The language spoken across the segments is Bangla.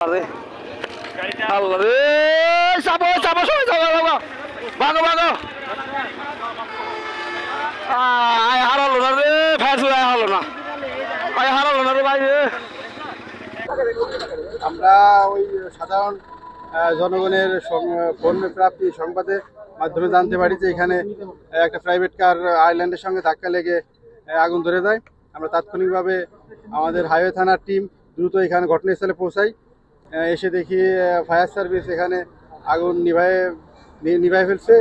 আরে আল্লাহ রে চাপো চাপো সবাই চাপো বাবা ভাগো ভাগো আয় হারালো না রে ফ্যাসু আয় হারালো না আয় হারালো না রে ভাই আমরা ওই সাধারণ জনগণের ফোন প্রাপ্তি সংবাদের মাধ্যমে জানতে পারি যে এখানে একটা প্রাইভেট কার আইল্যান্ডের সঙ্গে ধাক্কা লেগে আগুন ধরে যায়। আমরা তাৎক্ষণিকভাবে আমাদের হাইওয়ে থানার টিম দ্রুত এখানে ঘটনাস্থলে পৌঁছাই। এসে দেখি ফায়ার সার্ভিস এখানে আগুন নিভাই ফেলছে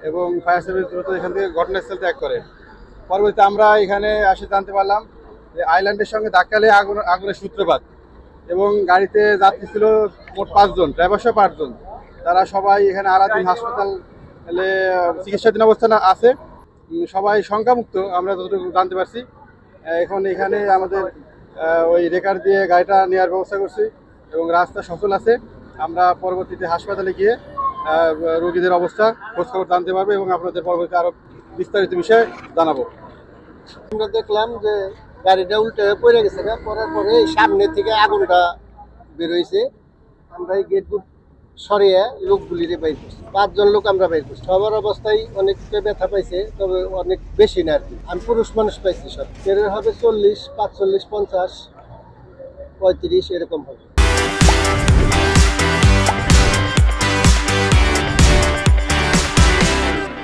এবং ফায়ার সার্ভিস দ্রুত এখান থেকে ঘটনাস্থল ত্যাগ করে। পরবর্তীতে আমরা এখানে এসে জানতে পারলাম যে আইল্যান্ডের সঙ্গে ধাক্কা লেগে আগুনের সূত্রপাত এবং গাড়িতে যাত্রী ছিল মোট 5 জন, ড্রাইভার সহ 5 জন। তারা সবাই এখানে আলাদিন হাসপাতালে চিকিৎসাধীন অবস্থানে আছে। সবাই শঙ্কামুক্ত আমরা যতটুকু জানতে পারছি। এখন এখানে আমাদের ওই রেকার দিয়ে গাড়িটা নেওয়ার ব্যবস্থা করছি এবং রাস্তা সচল আছে। আমরা পরবর্তীতে হাসপাতালে গিয়ে রোগীদের অবস্থা খোঁজখবর জানতে পারবো এবং আপনাদের পরবর্তীতে আরও বিস্তারিত বিষয়ে জানাবো। আমরা দেখলাম যে গাড়িটা উল্টে পড়ে গেছে, পড়ার পরে সামনে থেকে আগুনটা বেরোইছে। আমরা এই গেটগুলো সরিয়ে লোকগুলি বাইর করছি, 5 জন লোক আমরা বাইর করছি। সবার অবস্থায় অনেকটা ব্যথা পাইছে, তবে অনেক বেশি না আর কি। আমি পুরুষ মানুষ পাইছি, সব এর হবে 40, 45, 50, 35 এরকম হবে।